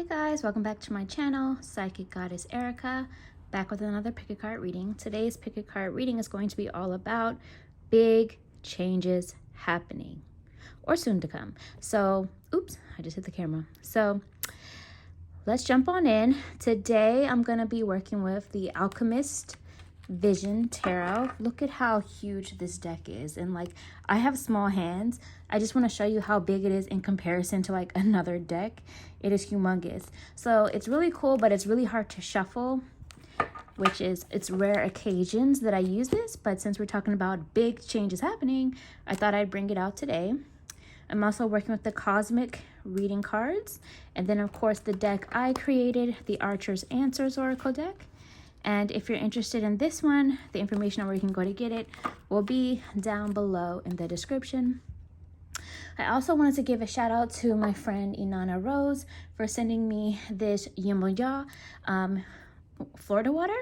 guys, welcome back to my channel, Psychic Goddess Erica, back with another pick a card reading. Today's pick a card reading is going to be all about big changes happening or soon to come. So, oops, I just hit the camera. So let's jump on in. Today I'm going to be working with the Alchemist Vision Tarot. Look at how huge this deck is, and like I have small hands. I just want to show you how big it is in comparison to like another deck. It is humongous. So it's really cool, but it's really hard to shuffle, which is, it's rare occasions that I use this, but since we're talking about big changes happening, I thought I'd bring it out today. I'm also working with the Cosmic Reading cards, and then of course the deck I created, the Archer's Answers Oracle deck. And if you're interested in this one, the information on where you can go to get it will be down below in the description. I also wanted to give a shout out to my friend Inanna Rose for sending me this Yimoya Florida water.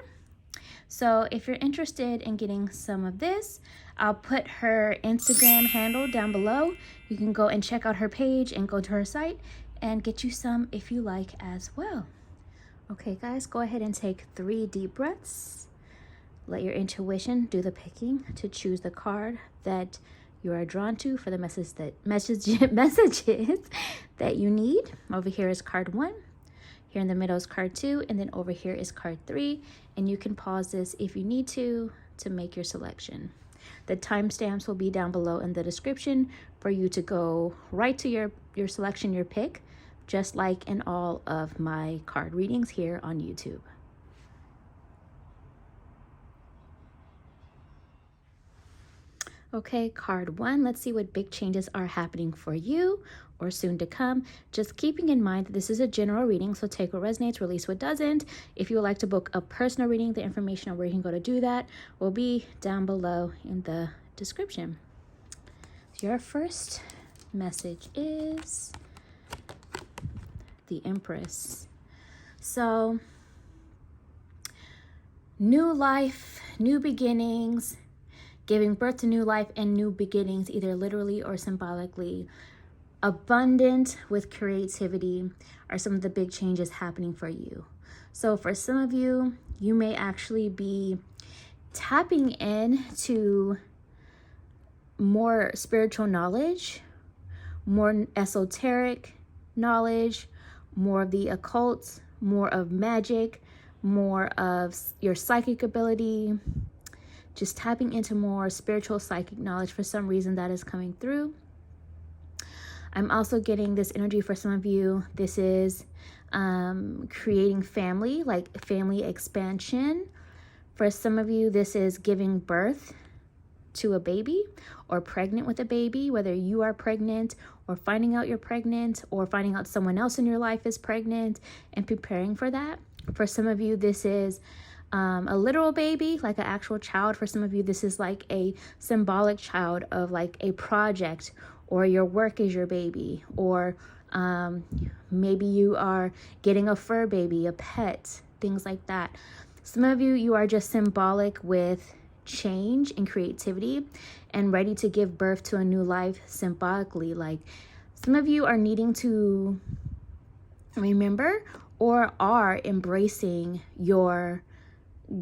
So if you're interested in getting some of this, I'll put her Instagram handle down below. You can go and check out her page and go to her site and get you some if you like as well. Okay, guys, go ahead and take 3 deep breaths. Let your intuition do the picking to choose the card that you are drawn to for the messages that you need. Over here is card 1. Here in the middle is card 2, and then over here is card 3. And you can pause this if you need to make your selection. The timestamps will be down below in the description for you to go right to your selection, your pick, just like in all of my card readings here on YouTube. Okay, card 1, let's see what big changes are happening for you or soon to come. Just keeping in mind that this is a general reading, so take what resonates, release what doesn't. If you would like to book a personal reading, the information on where you can go to do that will be down below in the description. Your first message is the Empress. So, new life, new beginnings, giving birth to new life and new beginnings, either literally or symbolically. Abundant with creativity are some of the big changes happening for you. So for some of you, you may actually be tapping into more spiritual knowledge, more esoteric knowledge, more of the occult, more of magic, more of your psychic ability, just tapping into more spiritual psychic knowledge. For some reason that is coming through. I'm also getting this energy for some of you. This is creating family, like family expansion. For some of you, this is giving birth to a baby or pregnant with a baby, whether you are pregnant or finding out you're pregnant or finding out someone else in your life is pregnant and preparing for that. For some of you, this is a literal baby, like an actual child. For some of you, this is like a symbolic child of like a project, or your work is your baby, or maybe you are getting a fur baby, a pet, things like that. Some of you, you are just symbolic with change and creativity and ready to give birth to a new life symbolically. Like some of you are needing to remember or are embracing your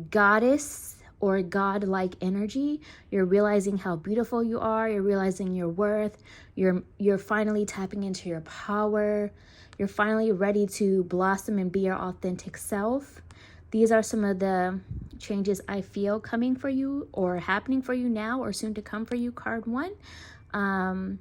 goddess or godlike energy. You're realizing how beautiful you are. You're realizing your worth. You're finally tapping into your power. You're finally ready to blossom and be your authentic self. These are some of the changes I feel coming for you or happening for you now or soon to come for you, card 1.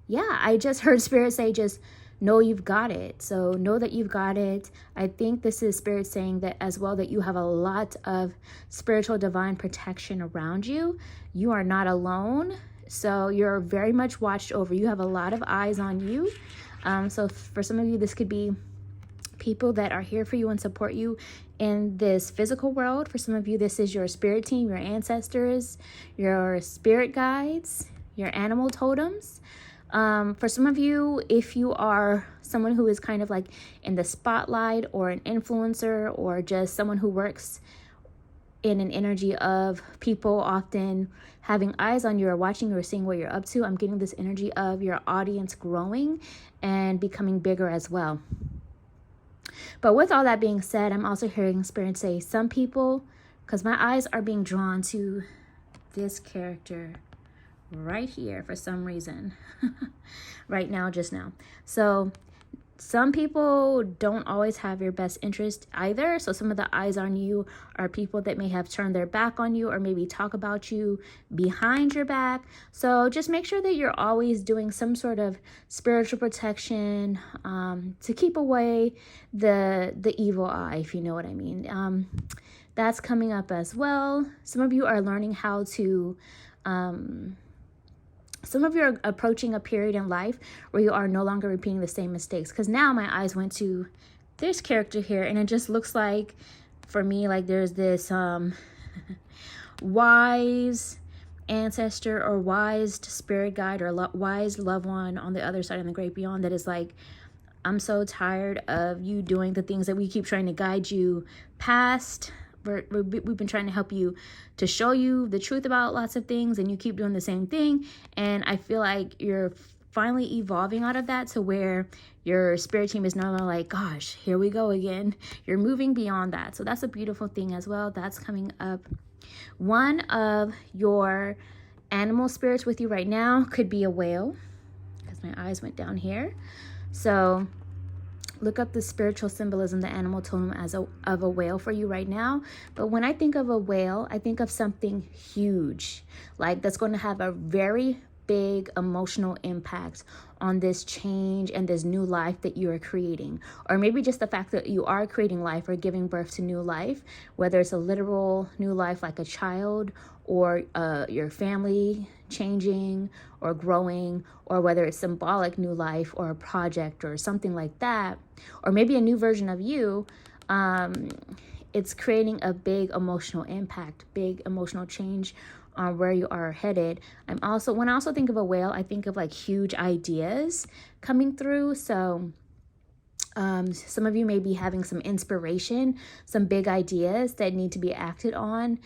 Yeah, I just heard Spirit say just know you've got it. So know that you've got it. I think this is Spirit saying that as well, that you have a lot of spiritual divine protection around you. You are not alone. So you're very much watched over. You have a lot of eyes on you. So for some of you, this could be people that are here for you and support you in this physical world. For some of you, this is your spirit team, your ancestors, your spirit guides, your animal totems. For some of you, if you are someone who is kind of like in the spotlight or an influencer or just someone who works in an energy of people often having eyes on you or watching you or seeing what you're up to, I'm getting this energy of your audience growing and becoming bigger as well. But with all that being said, I'm also hearing Spirit say some people, because my eyes are being drawn to this character right here for some reason. Right now, just now. So some people don't always have your best interest either. So some of the eyes on you are people that may have turned their back on you or maybe talk about you behind your back. So just make sure that you're always doing some sort of spiritual protection to keep away the evil eye, if you know what I mean. That's coming up as well. Some of you are learning how to some of you are approaching a period in life where you are no longer repeating the same mistakes. Because now my eyes went to this character here, and it just looks like, for me, like there's this wise ancestor or wise spirit guide or wise loved one on the other side of the great beyond that is like, I'm so tired of you doing the things that we keep trying to guide you past. We've been trying to help you to show you the truth about lots of things, and you keep doing the same thing. And I feel like you're finally evolving out of that to where your spirit team is no longer like, gosh, here we go again. You're moving beyond that. So that's a beautiful thing as well. That's coming up. One of your animal spirits with you right now could be a whale, because my eyes went down here. So look up the spiritual symbolism, the animal totem of a whale for you right now. But when I think of a whale, I think of something huge, like that's going to have a very big emotional impact on this change and this new life that you are creating. Or maybe just the fact that you are creating life or giving birth to new life, whether it's a literal new life like a child, or your family changing or growing, or whether it's symbolic new life or a project or something like that, or maybe a new version of you. It's creating a big emotional impact, big emotional change on where you are headed. When I also think of a whale, I think of like huge ideas coming through. So some of you may be having some inspiration, some big ideas that need to be acted on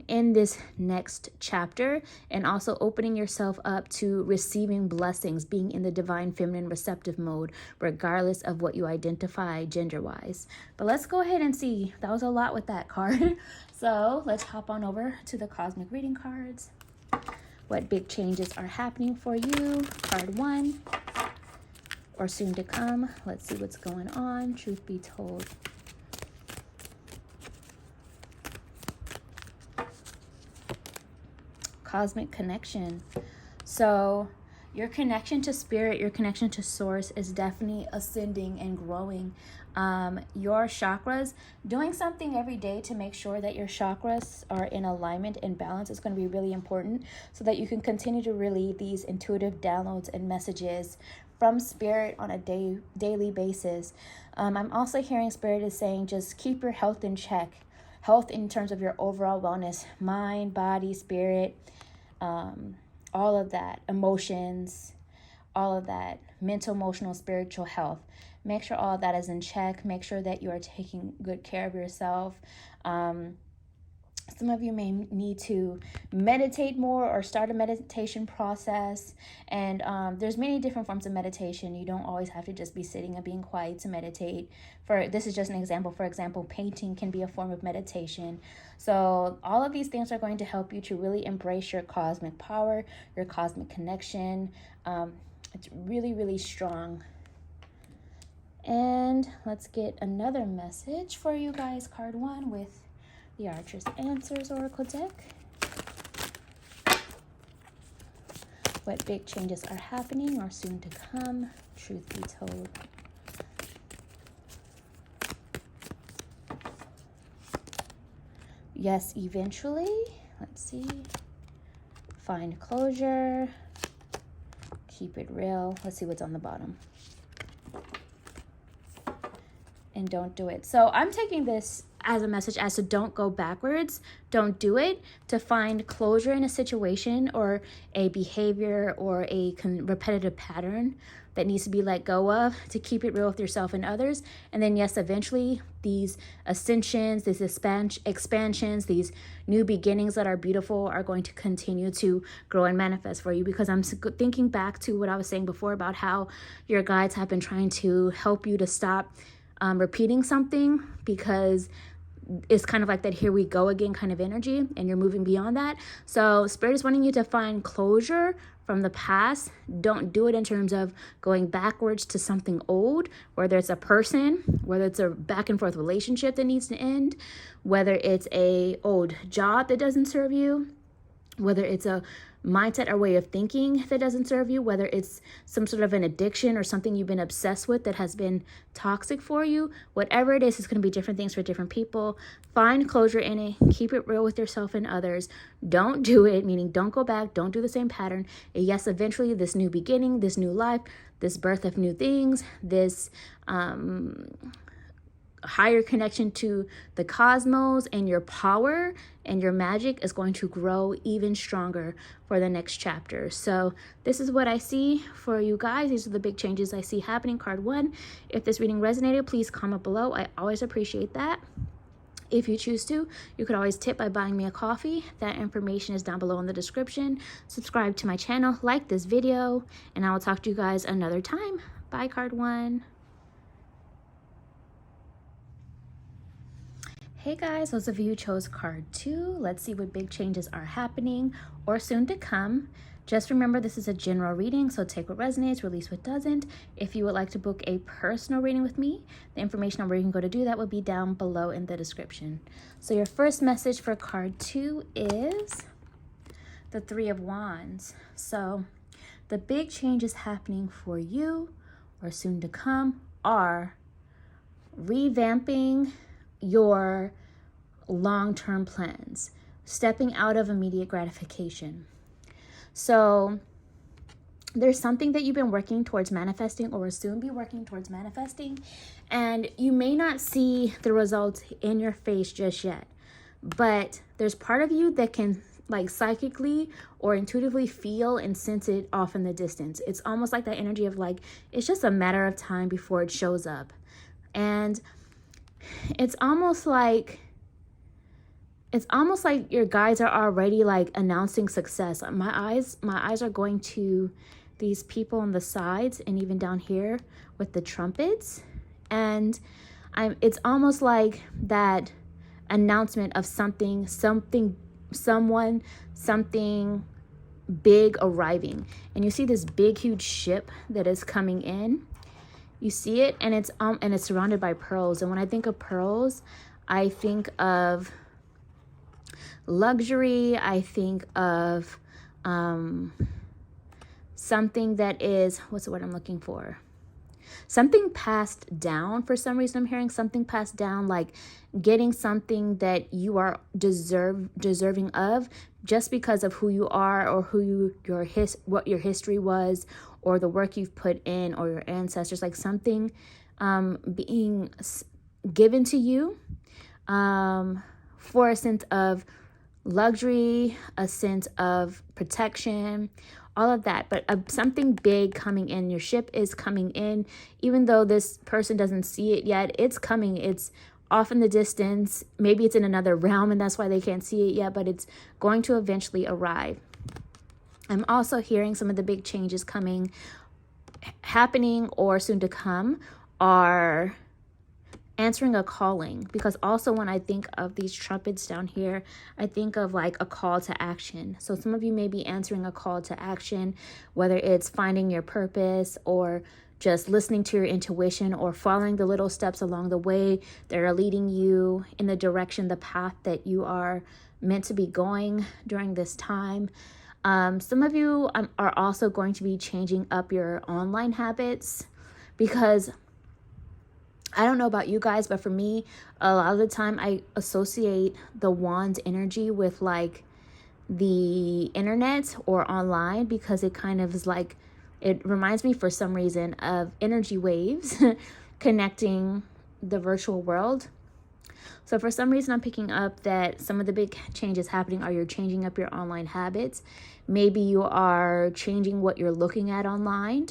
in this next chapter, and also opening yourself up to receiving blessings, being in the divine feminine receptive mode, regardless of what you identify gender-wise. But let's go ahead and see. That was a lot with that card. So let's hop on over to the cosmic reading cards. What big changes are happening for you? Card 1. Or soon to come. Let's see what's going on. Truth be told. Cosmic connection. So your connection to spirit, your connection to source is definitely ascending and growing. Your chakras, doing something every day to make sure that your chakras are in alignment and balance is going to be really important, so that you can continue to relieve these intuitive downloads and messages from spirit on a daily basis. I'm also hearing spirit is saying just keep your health in check. Health in terms of your overall wellness, mind, body, spirit, all of that, emotions, all of that, mental, emotional, spiritual health. Make sure all of that is in check. Make sure that you are taking good care of yourself. Some of you may need to meditate more or start a meditation process. And there's many different forms of meditation. You don't always have to just be sitting and being quiet to meditate. This is just an example. For example, painting can be a form of meditation. So all of these things are going to help you to really embrace your cosmic power, your cosmic connection. It's really, really strong. And let's get another message for you guys. Card 1 with the Archer's Answers Oracle deck. What big changes are happening or soon to come? Truth be told. Yes, eventually. Let's see. Find closure. Keep it real. Let's see what's on the bottom. And don't do it. So I'm taking this as a message as to don't go backwards. Don't do it. To find closure in a situation or a behavior or a repetitive pattern that needs to be let go of, to keep it real with yourself and others. And then yes, eventually these ascensions, these expansions, these new beginnings that are beautiful are going to continue to grow and manifest for you. Because I'm thinking back to what I was saying before about how your guides have been trying to help you to stop repeating something because it's kind of like that here we go again kind of energy, and you're moving beyond that. So Spirit is wanting you to find closure from the past. Don't do it in terms of going backwards to something old, whether it's a person, whether it's a back and forth relationship that needs to end, whether it's a old job that doesn't serve you, whether it's a mindset or way of thinking that doesn't serve you, whether it's some sort of an addiction or something you've been obsessed with that has been toxic for you. Whatever it is, it's going to be different things for different people. Find closure in it. Keep it real with yourself and others. Don't do it, meaning don't go back. Don't do the same pattern. And yes, eventually this new beginning, this new life, this birth of new things, this higher connection to the cosmos and your power and your magic is going to grow even stronger for the next chapter. So this is what I see for you guys. These are the big changes I see happening. Card 1. If this reading resonated, please comment below. I always appreciate that. If you choose to, you could always tip by buying me a coffee. That information is down below in the description. Subscribe to my channel, like this video, and I will talk to you guys another time. Bye, Card 1. Hey guys, those of you who chose card 2, let's see what big changes are happening or soon to come. Just remember, this is a general reading, so take what resonates, release what doesn't. If you would like to book a personal reading with me, the information on where you can go to do that will be down below in the description. So your first message for card 2 is the 3 of Wands. So the big changes happening for you or soon to come are revamping your long-term plans, stepping out of immediate gratification. So there's something that you've been working towards manifesting or will soon be working towards manifesting, and you may not see the results in your face just yet, but there's part of you that can like psychically or intuitively feel and sense it off in the distance. It's almost like that energy of like, it's just a matter of time before it shows up. And it's almost like your guides are already like announcing success. My eyes are going to these people on the sides and even down here with the trumpets, and it's almost like that announcement of something big arriving. And you see this big huge ship that is coming in. You see it, and it's surrounded by pearls. And when I think of pearls, I think of luxury. I think of something that is, what's the word I'm looking for? Something passed down. For some reason, I'm hearing something passed down, like getting something that you are deserving of just because of who you are or what your history was, or the work you've put in, or your ancestors, like something being given to you for a sense of luxury, a sense of protection, all of that. But something big coming in. Your ship is coming in. Even though this person doesn't see it yet, it's coming. It's off in the distance. Maybe it's in another realm and that's why they can't see it yet, but it's going to eventually arrive. I'm also hearing some of the big changes happening or soon to come are answering a calling, because also when I think of these trumpets down here, I think of like a call to action. So some of you may be answering a call to action, whether it's finding your purpose or just listening to your intuition or following the little steps along the way that are leading you in the direction, the path that you are meant to be going during this time. Some of you are also going to be changing up your online habits, because I don't know about you guys, but for me, a lot of the time I associate the wand's energy with like the internet or online, because it kind of is like, it reminds me for some reason of energy waves connecting the virtual world. So for some reason, I'm picking up that some of the big changes happening are you're changing up your online habits. Maybe you are changing what you're looking at online,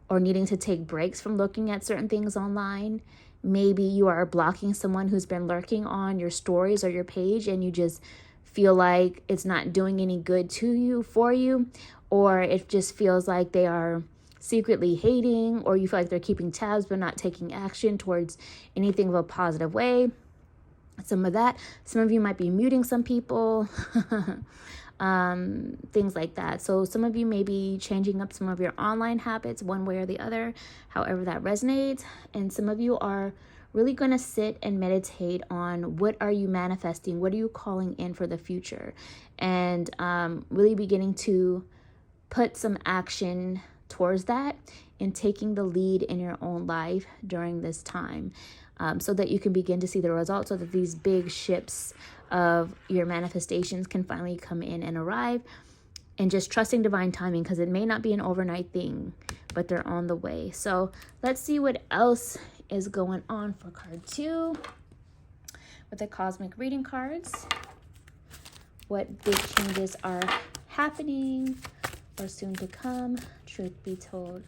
or needing to take breaks from looking at certain things online. Maybe you are blocking someone who's been lurking on your stories or your page, and you just feel like it's not doing any good to you, for you, or it just feels like they are secretly hating, or you feel like they're keeping tabs but not taking action towards anything of a positive way. Some of that. Some of you might be muting some people. Things like that. So some of you may be changing up some of your online habits one way or the other, however that resonates. And some of you are really going to sit and meditate on what are you manifesting, what are you calling in for the future, and really beginning to put some action towards that and taking the lead in your own life during this time, so that you can begin to see the results, so that these big ships of your manifestations can finally come in and arrive, and just trusting divine timing, because it may not be an overnight thing, but they're on the way. So let's see what else is going on for card 2 with the cosmic reading cards. What big changes are happening or soon to come, truth be told.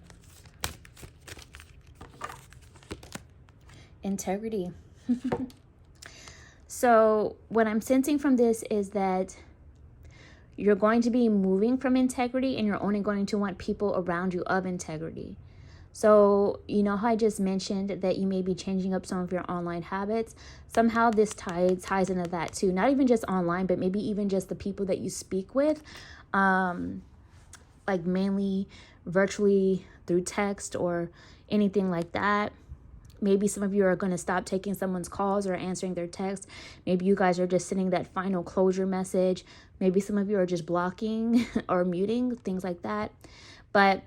Integrity. So what I'm sensing from this is that you're going to be moving from integrity, and you're only going to want people around you of integrity. So, you know how I just mentioned that you may be changing up some of your online habits? Somehow this ties into that too. Not even just online, but maybe even just the people that you speak with, like mainly virtually through text or anything like that. Maybe some of you are going to stop taking someone's calls or answering their text. Maybe you guys are just sending that final closure message. Maybe some of you are just blocking or muting, things like that. But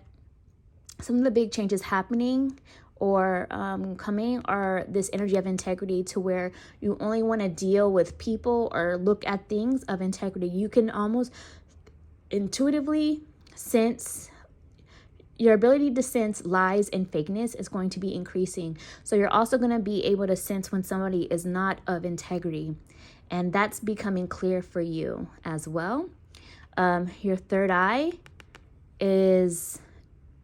some of the big changes happening or coming are this energy of integrity, to where you only want to deal with people or look at things of integrity. You can almost intuitively sense, your ability to sense lies and fakeness is going to be increasing. So you're also going to be able to sense when somebody is not of integrity. And that's becoming clear for you as well. Your third eye is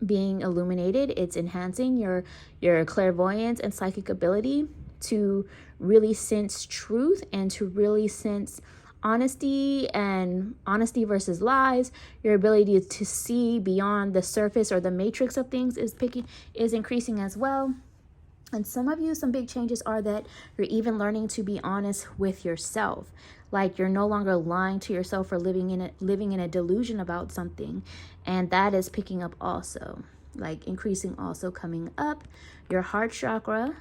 being illuminated. It's enhancing your clairvoyance and psychic ability to really sense truth and to really sense honesty, and honesty versus lies. Your ability to see beyond the surface or the matrix of things is increasing as well. And some of you, some big changes are that you're even learning to be honest with yourself. Like you're no longer lying to yourself or living in a delusion about something. And that is picking up also, like increasing, also coming up. Your heart chakra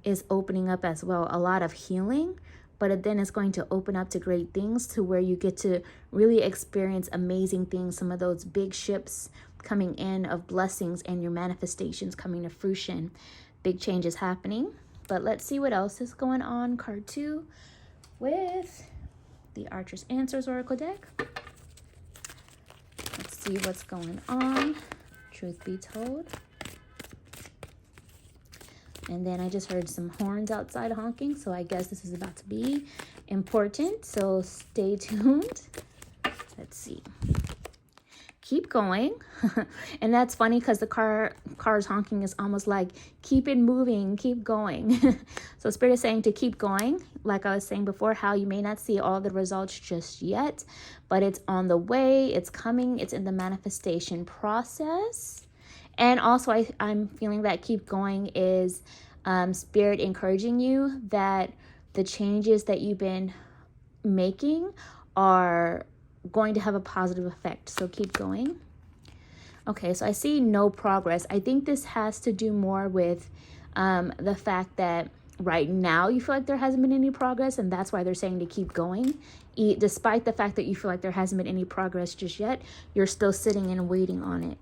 is opening up as well. A lot of healing, but then it's going to open up to great things, to where you get to really experience amazing things. Some of those big ships coming in of blessings and your manifestations coming to fruition. Big changes happening. But let's see what else is going on. Card 2 with the Archer's Answers Oracle deck. Let's see what's going on. Truth be told. And then I just heard some horns outside honking, so I guess this is about to be important. So stay tuned. Let's see. Keep going. And that's funny because the car's honking is almost like keep it moving, keep going. So Spirit is saying to keep going. Like I was saying before, how you may not see all the results just yet, but it's on the way, it's coming, it's in the manifestation process. And also I'm feeling that keep going is Spirit encouraging you that the changes that you've been making are going to have a positive effect. So keep going. Okay, so I see no progress. I think this has to do more with the fact that right now you feel like there hasn't been any progress, and that's why they're saying to keep going. Despite the fact that you feel like there hasn't been any progress just yet, you're still sitting and waiting on it.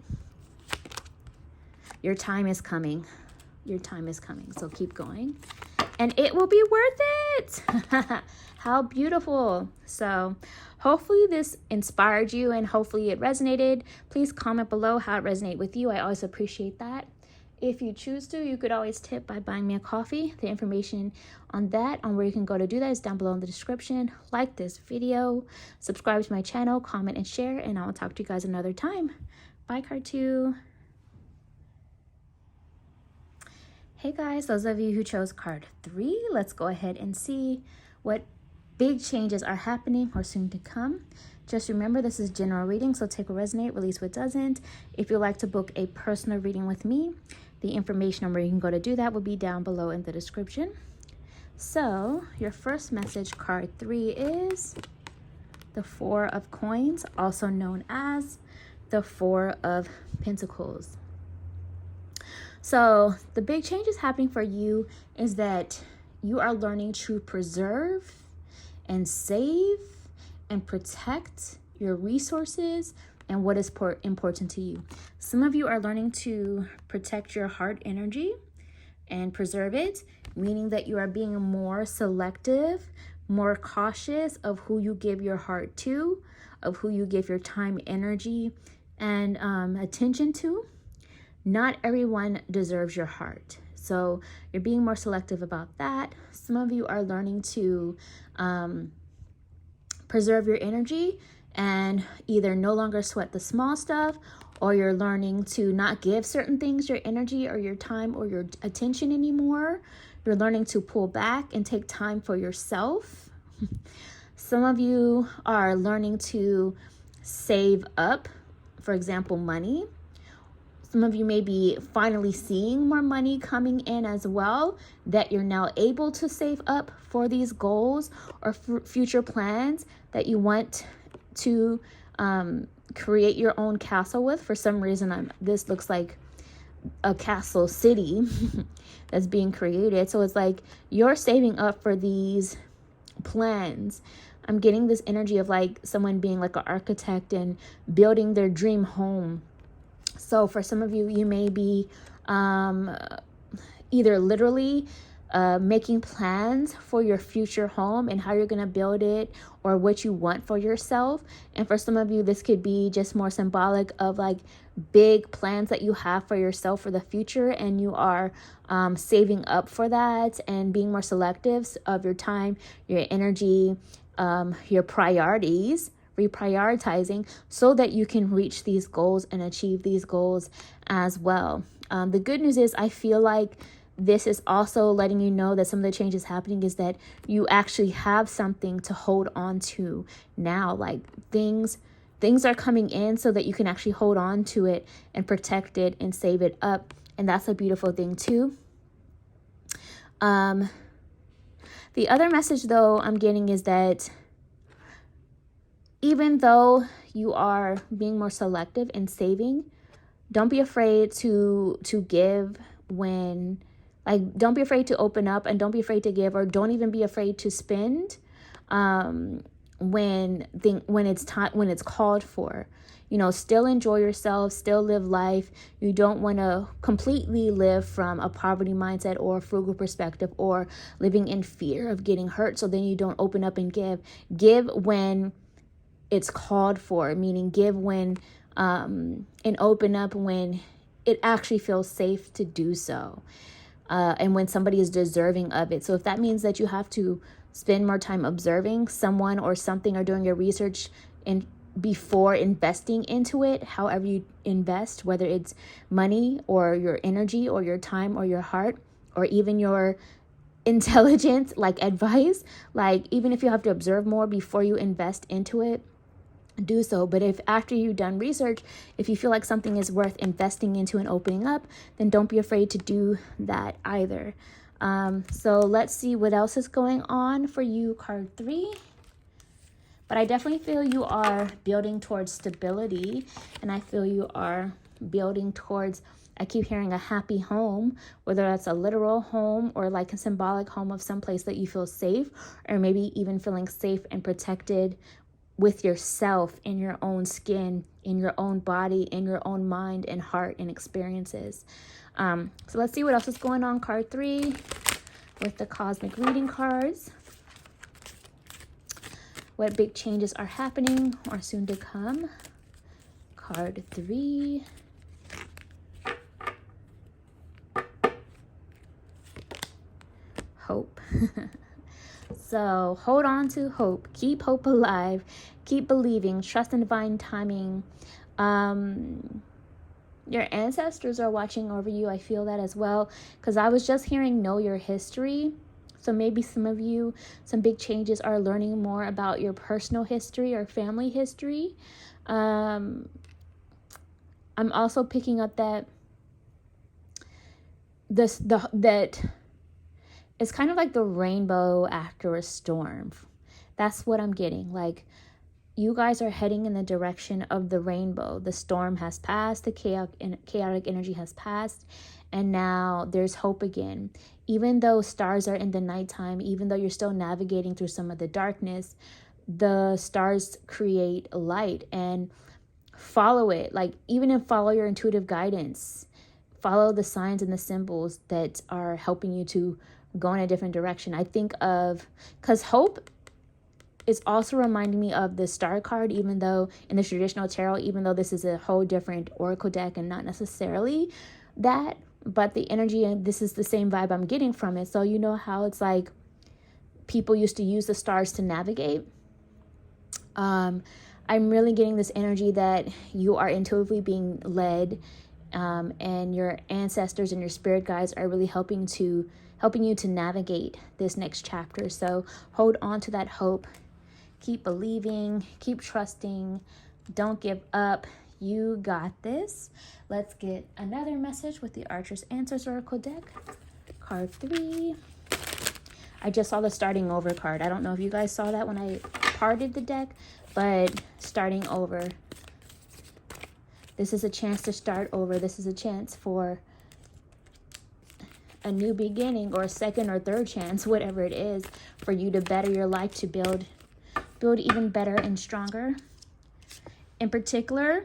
Your time is coming. Your time is coming. So keep going. And it will be worth it. How beautiful. So hopefully this inspired you and hopefully it resonated. Please comment below how it resonated with you. I always appreciate that. If you choose to, you could always tip by buying me a coffee. The information on that, on where you can go to do that, is down below in the description. Like this video, subscribe to my channel, comment and share, and I will talk to you guys another time. Bye, card 2. Hey guys, those of you who chose card 3, let's go ahead and see what Big changes are happening or soon to come. Just remember, this is general reading, so take what resonate, release what doesn't. If you'd like to book a personal reading with me, the information on where you can go to do that will be down below in the description. So your first message, card 3, is the 4 of Coins, also known as the 4 of Pentacles. So the big change is happening for you is that you are learning to preserve and save and protect your resources and what is important to you. Some of you are learning to protect your heart energy and preserve it, meaning that you are being more selective, more cautious of who you give your heart to, of who you give your time, energy, and attention to. Not everyone deserves your heart. So you're being more selective about that. Some of you are learning to preserve your energy and either no longer sweat the small stuff, or you're learning to not give certain things your energy or your time or your attention anymore. You're learning to pull back and take time for yourself. Some of you are learning to save up, for example, money. Some of you may be finally seeing more money coming in as well, that you're now able to save up for these goals or future plans that you want to create your own castle with. For some reason, this looks like a castle city that's being created. So it's like you're saving up for these plans. I'm getting this energy of like someone being like an architect and building their dream home. So for some of you, you may be either literally making plans for your future home and how you're going to build it or what you want for yourself. And for some of you, this could be just more symbolic of like big plans that you have for yourself for the future, and you are saving up for that and being more selective of your time, your energy, your priorities, reprioritizing so that you can reach these goals and achieve these goals as well. The good news is I feel like this is also letting you know that some of the changes happening is that you actually have something to hold on to now. Like things are coming in so that you can actually hold on to it and protect it and save it up. And that's a beautiful thing too. The other message though I'm getting is that even though you are being more selective and saving, don't be afraid to give when, like, don't be afraid to open up and don't be afraid to give, or don't even be afraid to spend when it's time, when it's called for. You know, still enjoy yourself, still live life. You don't want to completely live from a poverty mindset or a frugal perspective or living in fear of getting hurt. So then you don't open up and give. Give when it's called for, meaning give when and open up when it actually feels safe to do so, and when somebody is deserving of it. So if that means that you have to spend more time observing someone or something or doing your research in before investing into it, however you invest, whether it's money or your energy or your time or your heart or even your intelligence, like advice, like even if you have to observe more before you invest into it, do so. But if after you've done research, if you feel like something is worth investing into and opening up, then don't be afraid to do that either. So let's see what else is going on for you, card 3. But I definitely feel you are building towards stability, and I feel you are building towards, I keep hearing a happy home, whether that's a literal home or like a symbolic home of some place that you feel safe, or maybe even feeling safe and protected with yourself, in your own skin, in your own body, in your own mind and heart and experiences. So let's see what else is going on, card 3, with the cosmic reading cards. What big changes are happening or soon to come? Card 3. Hope. So hold on to hope. Keep hope alive. Keep believing. Trust in divine timing. Your ancestors are watching over you. I feel that as well, because I was just hearing know your history. So maybe some of you, some big changes are learning more about your personal history or family history. I'm also picking up that that it's kind of like the rainbow after a storm. That's what I'm getting. Like, you guys are heading in the direction of the rainbow. The storm has passed, the chaotic energy has passed, and now there's hope again. Even though stars are in the nighttime, even though you're still navigating through some of the darkness, the stars create light, and follow it. Like, even if follow your intuitive guidance, follow the signs and the symbols that are helping you to go in a different direction. I think of, because hope is also reminding me of the star card, even though in the traditional tarot, even though this is a whole different oracle deck and not necessarily that, but the energy, and this is the same vibe I'm getting from it. So you know how it's like people used to use the stars to navigate. I'm really getting this energy that you are intuitively being led, and your ancestors and your spirit guides are really helping you to navigate this next chapter. So hold on to that hope. Keep believing, keep trusting, don't give up. You got this. Let's get another message with the Archer's Answers Oracle deck. Card 3. I just saw the starting over card. I don't know if you guys saw that when I parted the deck, but starting over. This is a chance to start over. This is a chance for a new beginning, or a second or third chance, whatever it is, for you to better your life, to build even better and stronger. In particular,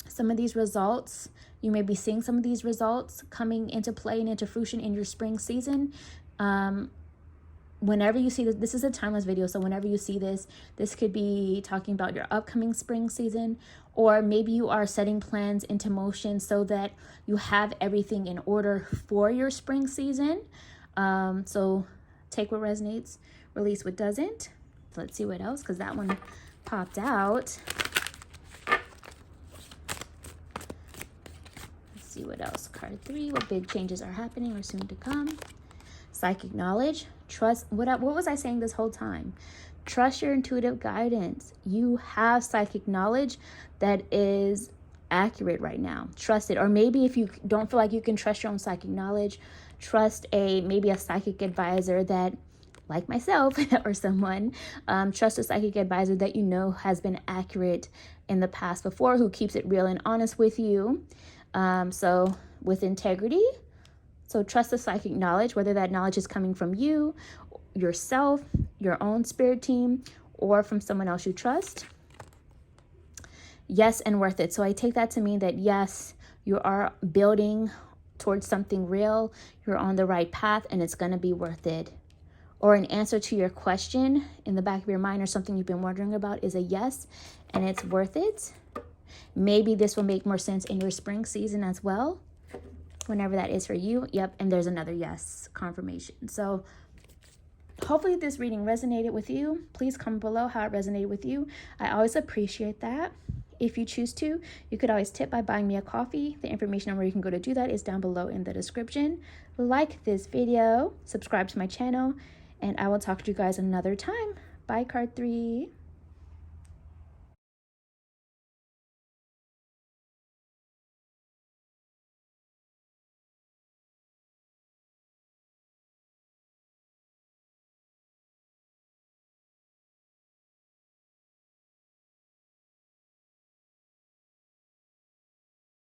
some of these results, you may be seeing some of these results coming into play and into fruition in your spring season. Whenever you see this is a timeless video, so whenever you see this could be talking about your upcoming spring season, or maybe you are setting plans into motion so that you have everything in order for your spring season. So take what resonates, release what doesn't. So let's see what else, because that one popped out. Let's see what else. Card 3, what big changes are happening or soon to come. Psychic knowledge. Trust. What was I saying this whole time? Trust your intuitive guidance. You have psychic knowledge that is accurate right now. Trust it. Or maybe if you don't feel like you can trust your own psychic knowledge, trust maybe a psychic advisor that, like myself or someone, trust a psychic advisor that you know has been accurate in the past before, who keeps it real and honest with you. So with integrity. So trust the psychic knowledge, whether that knowledge is coming from you, yourself, your own spirit team, or from someone else you trust. Yes, and worth it. So I take that to mean that yes, you are building towards something real. You're on the right path, and it's going to be worth it. Or an answer to your question in the back of your mind, or something you've been wondering about, is a yes, and it's worth it. Maybe this will make more sense in your spring season as well, whenever that is for you. Yep, and there's another yes confirmation. So hopefully this reading resonated with you. Please comment below how it resonated with you. I always appreciate that. If you choose to, you could always tip by buying me a coffee. The information on where you can go to do that is down below in the description. Like this video, subscribe to my channel, and I will talk to you guys another time. Bye, card 3.